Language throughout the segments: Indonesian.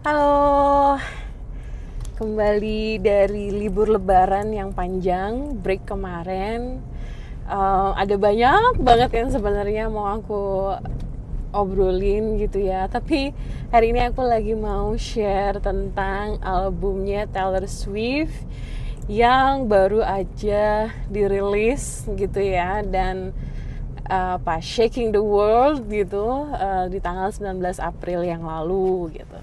Halo, kembali dari libur lebaran yang panjang, break kemarin. Ada banyak banget yang sebenarnya mau aku obrolin gitu ya. Tapi hari ini aku lagi mau share tentang albumnya Taylor Swift yang baru aja dirilis gitu ya. Dan Shaking the World gitu di tanggal 19 April yang lalu gitu.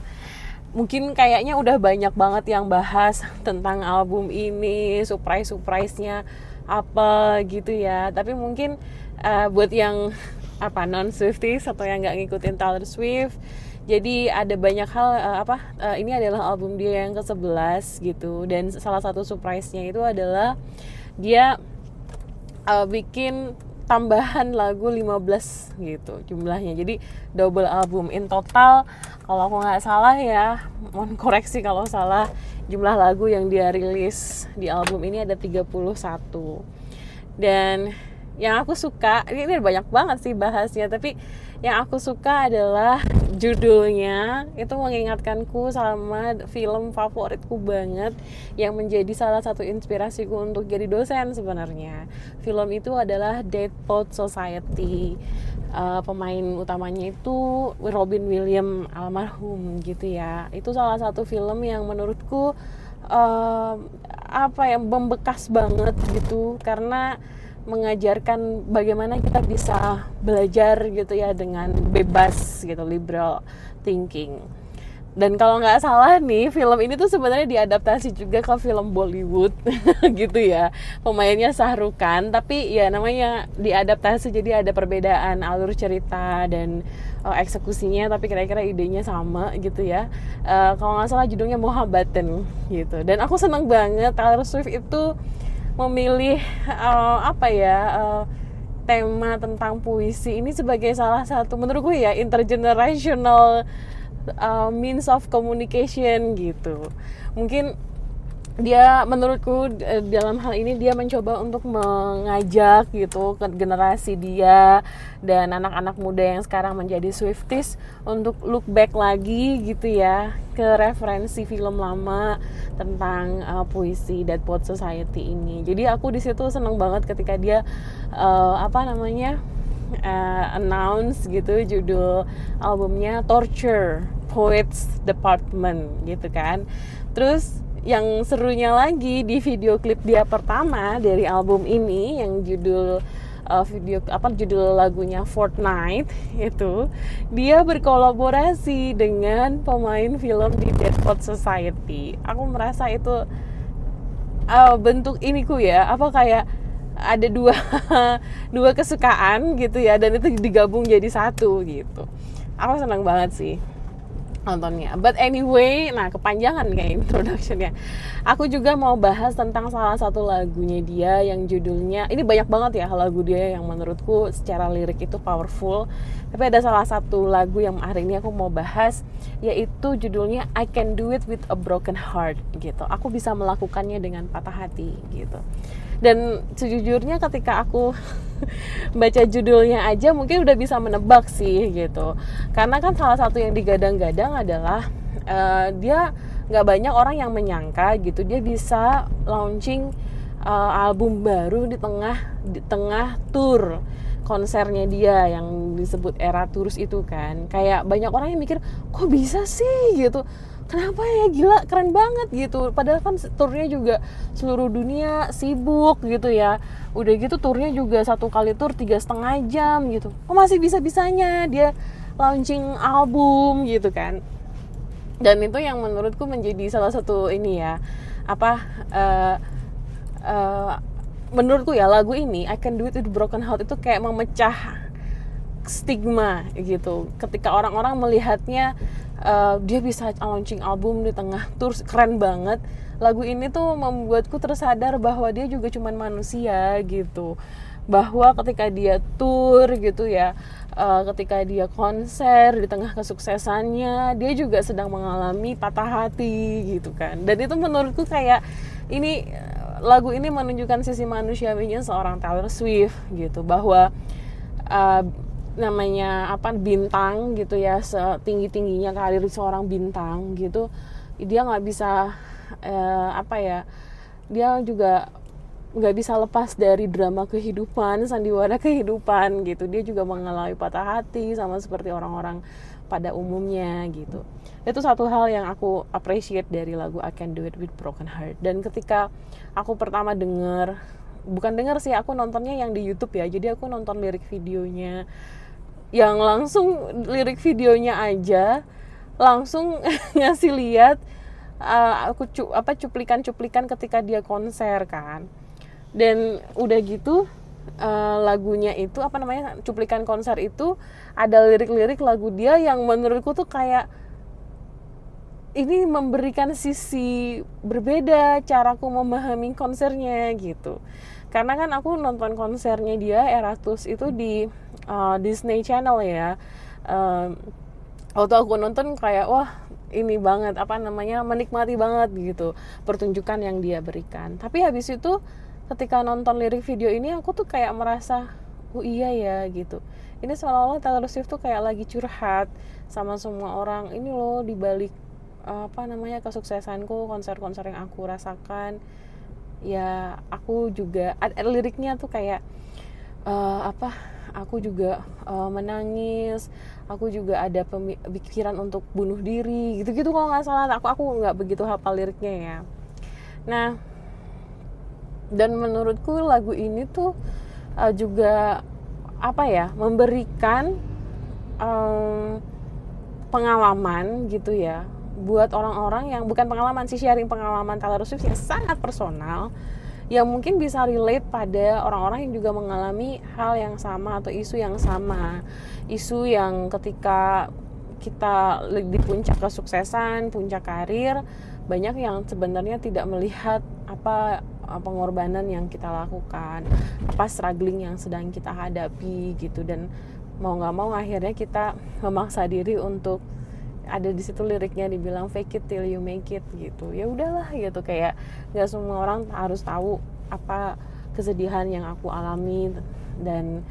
Mungkin kayaknya udah banyak banget yang bahas tentang album ini, surprise-nya apa gitu ya. Tapi mungkin buat yang non Swifties atau yang nggak ngikutin Taylor Swift, jadi ada banyak hal ini adalah album dia yang ke-11 gitu. Dan salah satu surprise-nya itu adalah dia bikin tambahan lagu 15 gitu jumlahnya, jadi double album. In total kalau aku nggak salah ya, mohon koreksi kalau salah, jumlah lagu yang dia rilis di album ini ada 31. Dan yang aku suka, ini banyak banget sih bahasnya, tapi yang aku suka adalah judulnya itu mengingatkanku sama film favoritku banget yang menjadi salah satu inspirasiku untuk jadi dosen sebenarnya. Film itu adalah Dead Poets Society. Pemain utamanya itu Robin Williams almarhum gitu ya. Itu salah satu film yang menurutku yang membekas banget gitu, karena mengajarkan bagaimana kita bisa belajar gitu ya dengan bebas gitu, liberal thinking. Dan kalau nggak salah nih, film ini tuh sebenarnya diadaptasi juga ke film Bollywood gitu ya. Pemainnya Shah Rukh Khan, tapi ya namanya diadaptasi jadi ada perbedaan alur cerita dan eksekusinya, tapi kira-kira idenya sama gitu ya. Kalau nggak salah judulnya Mohabbaten gitu. Dan aku senang banget Taylor Swift itu memilih tema tentang puisi ini sebagai salah satu, menurutku ya, intergenerational means of communication gitu. Mungkin dia, menurutku dalam hal ini dia mencoba untuk mengajak gitu ke generasi dia dan anak-anak muda yang sekarang menjadi Swifties untuk look back lagi gitu ya ke referensi film lama tentang puisi Dead Poets Society ini. Jadi aku di situ seneng banget ketika dia announce gitu judul albumnya Torture Poets Department gitu kan. Terus yang serunya lagi, di video klip dia pertama dari album ini yang judul judul lagunya Fortnite itu, dia berkolaborasi dengan pemain film di Dead Poets Society. Aku merasa itu bentuk iniku ya, kayak ada dua kesukaan gitu ya, dan itu digabung jadi satu gitu. Aku senang banget sih nontonnya. But anyway, kepanjangan kayak introduction-nya. Aku juga mau bahas tentang salah satu lagunya dia yang judulnya, ini banyak banget ya lagu dia yang menurutku secara lirik itu powerful. Tapi ada salah satu lagu yang hari ini aku mau bahas, yaitu judulnya I Can Do It With A Broken Heart gitu. Aku bisa melakukannya dengan patah hati gitu. Dan sejujurnya ketika aku baca judulnya aja mungkin udah bisa menebak sih gitu. Karena kan salah satu yang digadang-gadang adalah dia nggak banyak orang yang menyangka gitu dia bisa launching album baru di tengah tour konsernya dia yang disebut Era Tours itu kan. Kayak banyak orang yang mikir, kok bisa sih gitu, kenapa ya, gila, keren banget gitu. Padahal kan turnya juga seluruh dunia sibuk gitu ya. Udah gitu turnya juga satu kali tur 3,5 jam gitu. Kok masih bisa-bisanya dia launching album gitu kan. Dan itu yang menurutku menjadi salah satu ini ya, menurutku ya, lagu ini I Can Do It With Broken Heart itu kayak memecah stigma gitu. Ketika orang-orang melihatnya dia bisa launching album di tengah tour, keren banget. Lagu ini tuh membuatku tersadar bahwa dia juga cuman manusia gitu. Bahwa ketika dia tour gitu ya, ketika dia konser di tengah kesuksesannya, dia juga sedang mengalami patah hati gitu kan. Dan itu menurutku kayak ini, lagu ini menunjukkan sisi manusiawinya seorang Taylor Swift gitu, bahwa namanya apa, bintang gitu ya, setinggi-tingginya karir seorang bintang gitu, dia nggak bisa apa ya, dia juga nggak bisa lepas dari drama kehidupan, sandiwara kehidupan gitu. Dia juga mengalami patah hati sama seperti orang-orang pada umumnya gitu. Itu satu hal yang aku appreciate dari lagu I Can Do It With Broken Heart. Dan ketika aku pertama bukan denger sih, aku nontonnya yang di YouTube ya, jadi aku nonton lirik videonya, yang langsung lirik videonya aja langsung ngasih lihat aku cuplikan-cuplikan ketika dia konser kan. Dan udah gitu lagunya itu apa namanya, cuplikan konser itu ada lirik-lirik lagu dia yang menurutku tuh kayak ini memberikan sisi berbeda caraku memahami konsernya gitu. Karena kan aku nonton konsernya dia Eras itu di Disney Channel ya. Waktu aku nonton kayak wah ini banget apa namanya, menikmati banget gitu pertunjukan yang dia berikan. Tapi habis itu ketika nonton lirik video ini aku tuh kayak merasa oh iya ya gitu. Ini seolah-olah Taylor Swift tuh kayak lagi curhat sama semua orang, ini loh dibalik apa namanya kesuksesanku, konser-konser yang aku rasakan ya, aku juga liriknya tuh kayak aku juga menangis, aku juga ada pikiran untuk bunuh diri gitu-gitu kalau nggak salah. Aku nggak begitu hafal liriknya ya. Nah, dan menurutku lagu ini tuh juga apa ya, memberikan pengalaman gitu ya buat orang-orang yang bukan pengalaman sih, sharing pengalaman Taylor Swift yang sangat personal, yang mungkin bisa relate pada orang-orang yang juga mengalami hal yang sama atau isu yang sama, isu yang ketika kita di puncak kesuksesan, puncak karir, banyak yang sebenarnya tidak melihat apa pengorbanan yang kita lakukan, apa struggling yang sedang kita hadapi gitu. Dan mau nggak mau akhirnya kita memaksa diri untuk, ada di situ liriknya dibilang fake it till you make it gitu. Ya udahlah gitu, kayak nggak semua orang harus tahu apa kesedihan yang aku alami, dan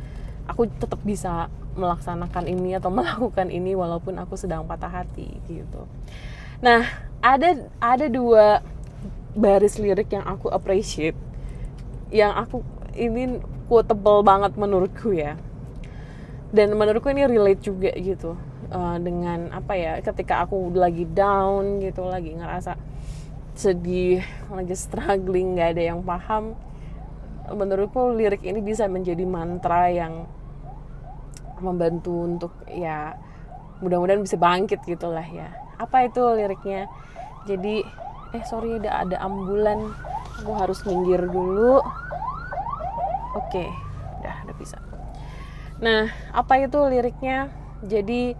aku tetap bisa melaksanakan ini atau melakukan ini walaupun aku sedang patah hati gitu. Nah, ada dua baris lirik yang aku appreciate, yang aku ini quotable banget menurutku ya, dan menurutku ini relate juga gitu dengan apa ya, ketika aku lagi down gitu, lagi ngerasa sedih, lagi struggling, nggak ada yang paham, menurutku lirik ini bisa menjadi mantra yang membantu untuk ya mudah-mudahan bisa bangkit gitulah ya. Apa itu liriknya? Jadi sorry, ada ambulan, aku harus minggir dulu. Oke, udah bisa. Nah, apa itu liriknya? Jadi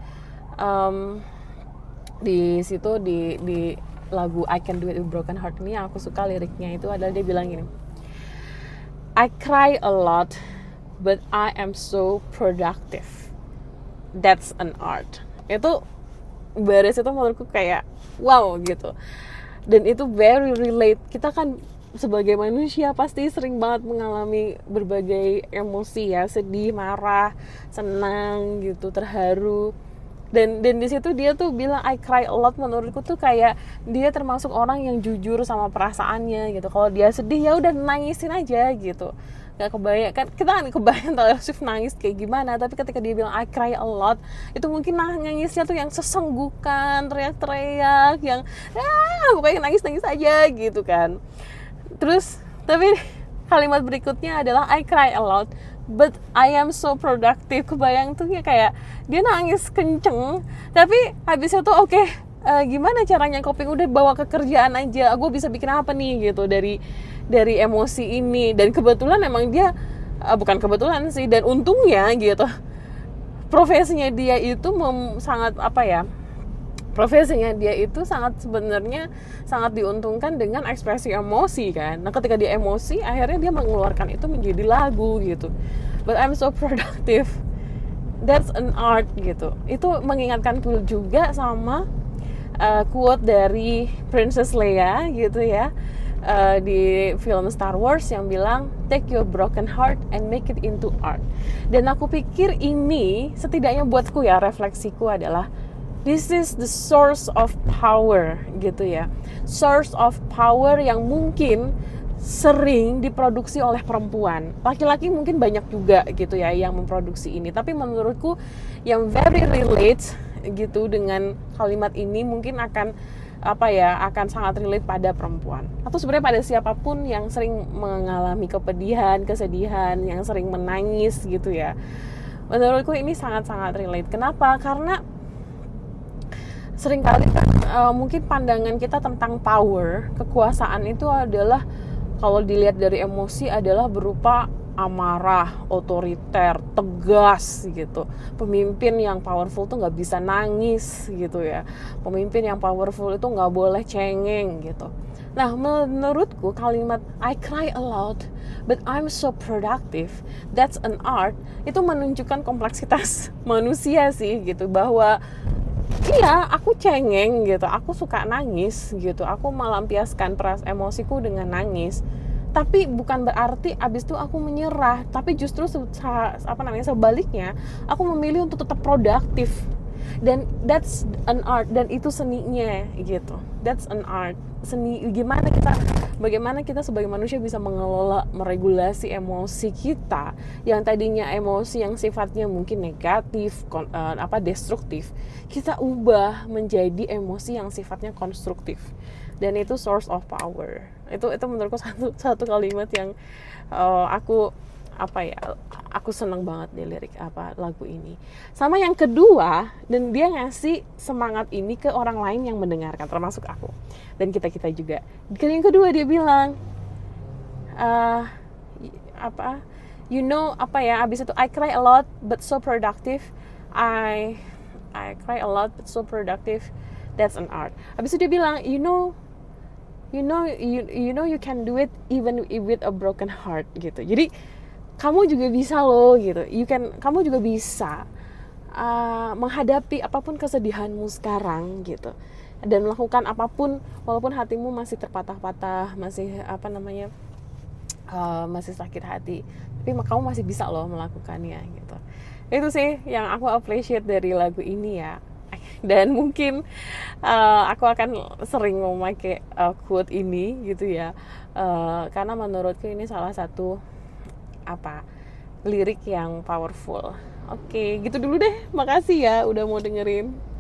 di situ di lagu I Can Do It With Broken Heart ini aku suka liriknya itu adalah dia bilang gini, I cry a lot but I am so productive, that's an art. Itu baris itu menurutku kayak wow gitu, dan itu very relate. Kita kan sebagai manusia pasti sering banget mengalami berbagai emosi ya, sedih, marah, senang gitu, terharu. Dan di situ dia tuh bilang I cry a lot, menurutku tuh kayak dia termasuk orang yang jujur sama perasaannya gitu. Kalau dia sedih ya udah nangisin aja gitu. Gak kebayang kan, kita kan kebayang Taylor Swift nangis kayak gimana, tapi ketika dia bilang I cry a lot, itu mungkin nangisnya tuh yang sesenggukan, teriak-teriak, yang pokoknya nangis-nangis aja gitu kan. Terus tapi kalimat berikutnya adalah I cry a lot but I am so productive. Kebayang tuh ya, kayak dia nangis kenceng tapi habis itu oke, gimana caranya coping, udah bawa ke kerjaan aja, aku bisa bikin apa nih gitu dari emosi ini. Dan kebetulan emang dia bukan kebetulan sih, dan untungnya gitu profesinya dia itu sangat apa ya, profesinya dia itu sebenarnya sangat diuntungkan dengan ekspresi emosi kan. Nah, ketika dia emosi, akhirnya dia mengeluarkan itu menjadi lagu gitu. But I'm so productive, that's an art gitu. Itu mengingatkanku juga sama quote dari Princess Leia gitu ya. di film Star Wars yang bilang take your broken heart and make it into art. Dan aku pikir ini setidaknya buatku ya, refleksiku adalah this is the source of power gitu ya. Source of power yang mungkin sering diproduksi oleh perempuan. Laki-laki mungkin banyak juga gitu ya yang memproduksi ini. Tapi menurutku yang very relate gitu dengan kalimat ini mungkin akan akan sangat relate pada perempuan. Atau sebenarnya pada siapapun yang sering mengalami kepedihan, kesedihan, yang sering menangis gitu ya. Menurutku ini sangat-sangat relate. Kenapa? Karena seringkali kan mungkin pandangan kita tentang power, kekuasaan itu adalah kalau dilihat dari emosi adalah berupa amarah, otoriter, tegas gitu. Pemimpin yang powerful tuh nggak bisa nangis gitu ya. Pemimpin yang powerful itu nggak boleh cengeng gitu. Nah, menurutku kalimat I cry a lot but I'm so productive, that's an art, itu menunjukkan kompleksitas manusia sih gitu, bahwa iya, aku cengeng gitu, aku suka nangis gitu, aku melampiaskan emosiku dengan nangis. Tapi bukan berarti abis itu aku menyerah, tapi justru sebaliknya, aku memilih untuk tetap produktif. Dan that's an art, dan itu seninya gitu. That's an art. Seni bagaimana kita sebagai manusia bisa mengelola, meregulasi emosi kita yang tadinya emosi yang sifatnya mungkin negatif, destruktif, kita ubah menjadi emosi yang sifatnya konstruktif. Dan itu source of power. Itu menurutku satu kalimat yang aku senang banget di lirik lagu ini. Sama yang kedua, dan dia ngasih semangat ini ke orang lain yang mendengarkan, termasuk aku dan kita juga. Yang kedua dia bilang abis itu I cry a lot but so productive. I cry a lot but so productive, that's an art. Abis itu dia bilang you know you can do it even with a broken heart gitu. Jadi kamu juga bisa loh gitu. Kamu juga bisa menghadapi apapun kesedihanmu sekarang gitu. Dan melakukan apapun walaupun hatimu masih terpatah-patah, masih masih sakit hati. Tapi kamu masih bisa loh melakukannya gitu. Itu sih yang aku appreciate dari lagu ini ya. Dan mungkin aku akan sering memakai quote ini gitu ya, karena menurutku ini salah satu lirik yang powerful. Oke, gitu dulu deh. Makasih ya udah mau dengerin.